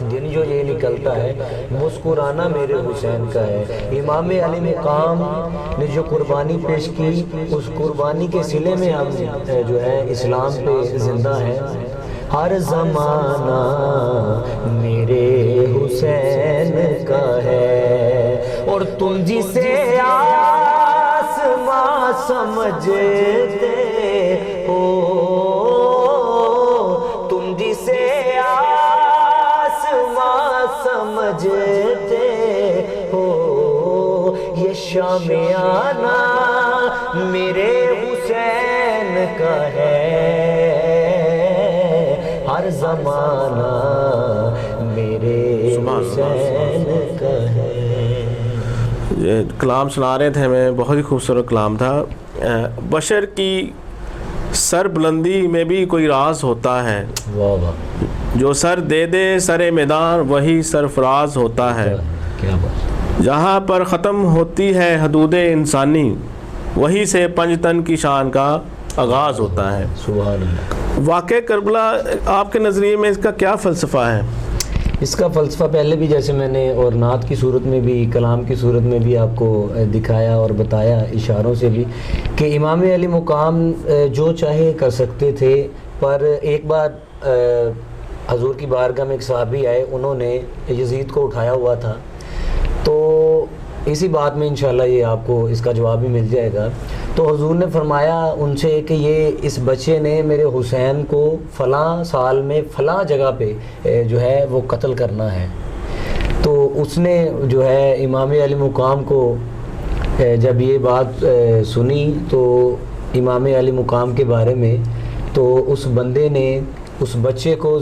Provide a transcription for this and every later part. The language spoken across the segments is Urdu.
دن جو یہ نکلتا ہے مسکرانا میرے حسین کا ہے۔ امام علی مقام نے جو قربانی پیش کی اس قربانی کے صلے میں ہم جو ہے اسلام پہ زندہ ہیں۔ ہر زمانہ میرے حسین کا ہے اور تم جسے آسماں سمجھتے ہو، تم جسے سمجھتے ہو، یہ شامیانہ میرے حسین کا ہے، ہر زمانہ میرے حسین کا ہے۔ یہ کلام سنا رہے تھے ہمیں، بہت ہی خوبصورت کلام تھا۔ بشر کی سر بلندی میں بھی کوئی راز ہوتا ہے، واہ واہ، جو سر دے دے سر میدان وہی سرفراز ہوتا ہے، کیا بات، جہاں پر ختم ہوتی ہے حدود انسانی وہی سے پنجتن کی شان کا آغاز ہوتا ہے۔ سبحان اللہ۔ واقع کربلا آپ کے نظریے میں اس کا کیا فلسفہ ہے؟ اس کا فلسفہ پہلے بھی جیسے میں نے اور نعت کی صورت میں بھی، کلام کی صورت میں بھی آپ کو دکھایا اور بتایا اشاروں سے بھی، کہ امام علی مقام جو چاہے کر سکتے تھے، پر ایک بار حضور کی بارگاہ میں ایک صحابی آئے، انہوں نے یزید کو اٹھایا ہوا تھا، تو اسی بات میں انشاءاللہ یہ آپ کو اس کا جواب بھی مل جائے گا۔ تو حضور نے فرمایا ان سے کہ یہ اس بچے نے میرے حسین کو فلاں سال میں فلاں جگہ پہ جو ہے وہ قتل کرنا ہے۔ تو اس نے جو ہے امام علی مقام کو جب یہ بات سنی تو امام علی مقام کے بارے میں، تو اس بندے نے اس بچے کو،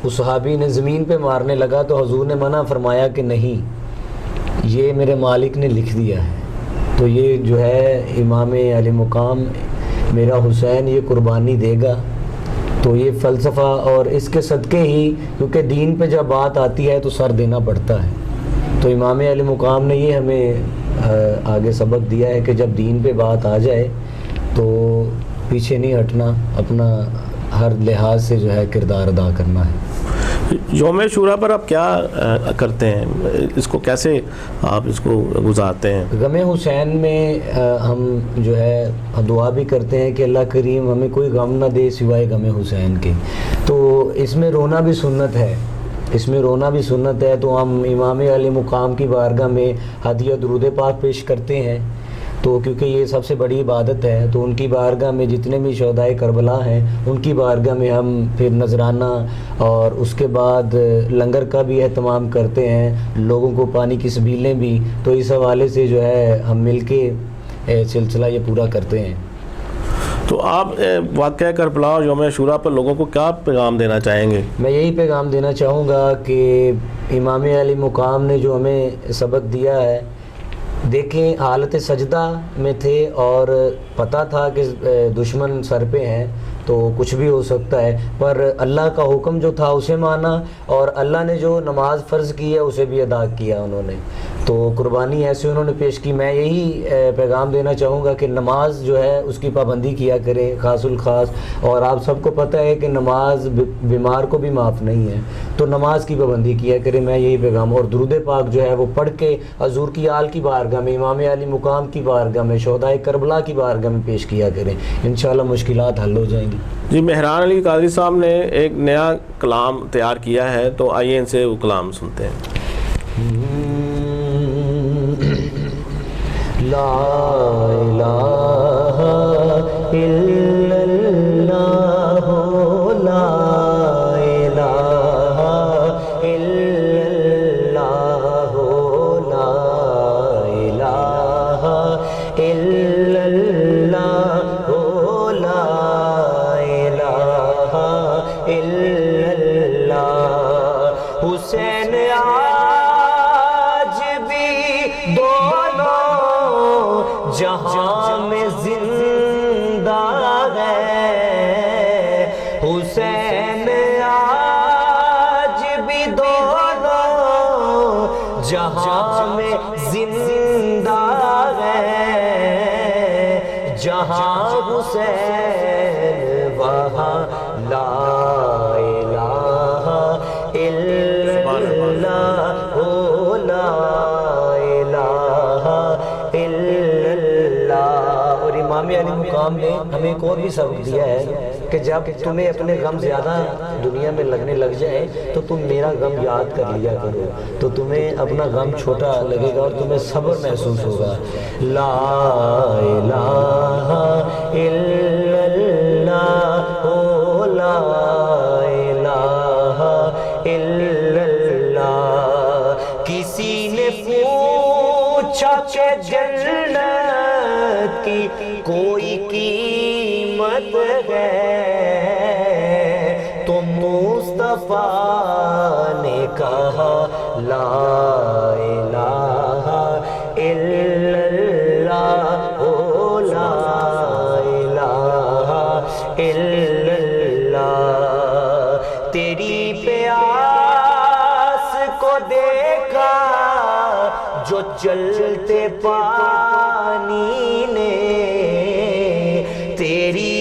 اس صحابی نے زمین پہ مارنے لگا، تو حضور نے منع فرمایا کہ نہیں، یہ میرے مالک نے لکھ دیا ہے، تو یہ جو ہے امام علی مقام میرا حسین یہ قربانی دے گا۔ تو یہ فلسفہ اور اس کے صدقے ہی، کیونکہ دین پہ جب بات آتی ہے تو سر دینا پڑتا ہے، تو امام علی مقام نے یہ ہمیں آگے سبق دیا ہے کہ جب دین پہ بات آ جائے تو پیچھے نہیں ہٹنا، اپنا ہر لحاظ سے جو ہے کردار ادا کرنا ہے۔ یوم شورا پر آپ کیا کرتے ہیں، اس کو کیسے آپ اس کو گزارتے ہیں؟ غم حسین میں ہم جو ہے دعا بھی کرتے ہیں کہ اللہ کریم ہمیں کوئی غم نہ دے سوائے غم حسین کے، تو اس میں رونا بھی سنت ہے، اس میں رونا بھی سنت ہے، تو ہم امام علی مقام کی بارگاہ میں ہدیہ درود پاک پیش کرتے ہیں، تو کیونکہ یہ سب سے بڑی عبادت ہے، تو ان کی بارگاہ میں جتنے بھی شہدائے کربلا ہیں ان کی بارگاہ میں ہم پھر نذرانہ اور اس کے بعد لنگر کا بھی اہتمام کرتے ہیں، لوگوں کو پانی کی سبیلیں بھی، تو اس حوالے سے جو ہے ہم مل کے سلسلہ یہ پورا کرتے ہیں۔ تو آپ واقعہ کربلا اور یوم عاشوراء پر لوگوں کو کیا پیغام دینا چاہیں گے؟ میں یہی پیغام دینا چاہوں گا کہ امام علی مقام نے جو ہمیں سبق دیا ہے، دیکھیں حالت سجدہ میں تھے اور پتہ تھا کہ دشمن سر پہ ہیں تو کچھ بھی ہو سکتا ہے، پر اللہ کا حکم جو تھا اسے مانا، اور اللہ نے جو نماز فرض کی ہے اسے بھی ادا کیا انہوں نے، تو قربانی ایسے انہوں نے پیش کی۔ میں یہی پیغام دینا چاہوں گا کہ نماز جو ہے اس کی پابندی کیا کریں خاص الخاص، اور آپ سب کو پتہ ہے کہ نماز بیمار کو بھی معاف نہیں ہے، تو نماز کی پابندی کیا کریں، میں یہی پیغام، اور درود پاک جو ہے وہ پڑھ کے حضور کی آل کی بارگاہ میں، امام علی مقام کی بارگاہ میں، شہدائے کربلا کی بارگاہ میں پیش کیا کریں، انشاءاللہ مشکلات حل ہو جائیں گی۔ جی، مہران علی قادری صاحب نے ایک نیا کلام تیار کیا ہے، تو آئیے ان سے وہ کلام سنتے ہیں۔ لا الہ الا اللہ، لا الہ الا اللہ، لا الہ الا اللہ، لا الہ الا اللہ۔ حسین آج بھی دونوں جہاں میں زندہ ہے، حسین آج بھی دونوں جہاں میں زندہ ہے، جہاں حسین وہاں لا الہ الا اللہ۔ امام علی مقام نے ہمیں ایک اور بھی سبق دیا ہے کہ جب تمہیں اپنے غم زیادہ دنیا میں لگنے لگ جائے تو تم میرا غم یاد کر لیا کرو، تو تمہیں اپنا غم چھوٹا لگے گا اور تمہیں صبر محسوس ہوگا۔ لا الہ الا اللہ، لا الہ الا اللہ۔ کسی نے پوچھا کہ جنت کی کوئی قیمت ہے، تو مصطفیٰ نے کہا لا الہ الا اللہ، لا الہ الا اللہ۔ تیری پیاس کو دیکھا جو چلتے پانی نے، تیری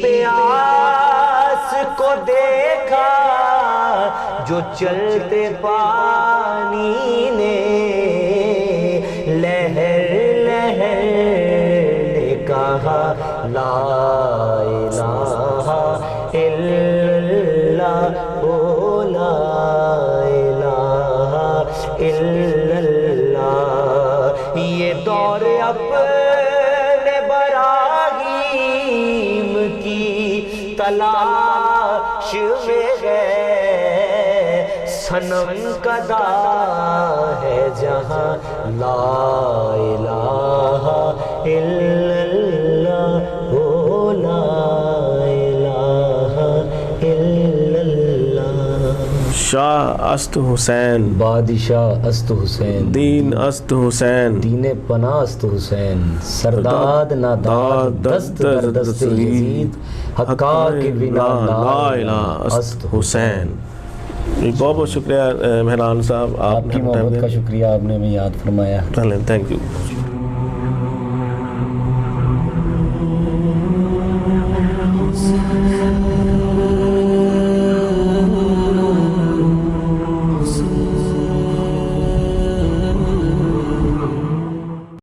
پیاس کو دیکھا جو چلتے پانی نے، لہر لہر نے کہا لا الہ الا اللہ، لا الہ الا اللہ۔ یہ دور اپنے براہیم کی تلاش میں ہے، صنم کدا ہے جہاں لا الہ الا اللہ، لا الہ الا اللہ۔ شاہ است حسین، بادشاہ است حسین، دین است حسین، دین پناہ است حسین، سرداد ناداد دست در دست یزید، حقا کے بنا لا الہ است حسین۔ بہت بہت شکریہ مہران صاحب، آپ کی محبت کا شکریہ، آپ نے ہمیں یاد فرمایا۔ Thank you.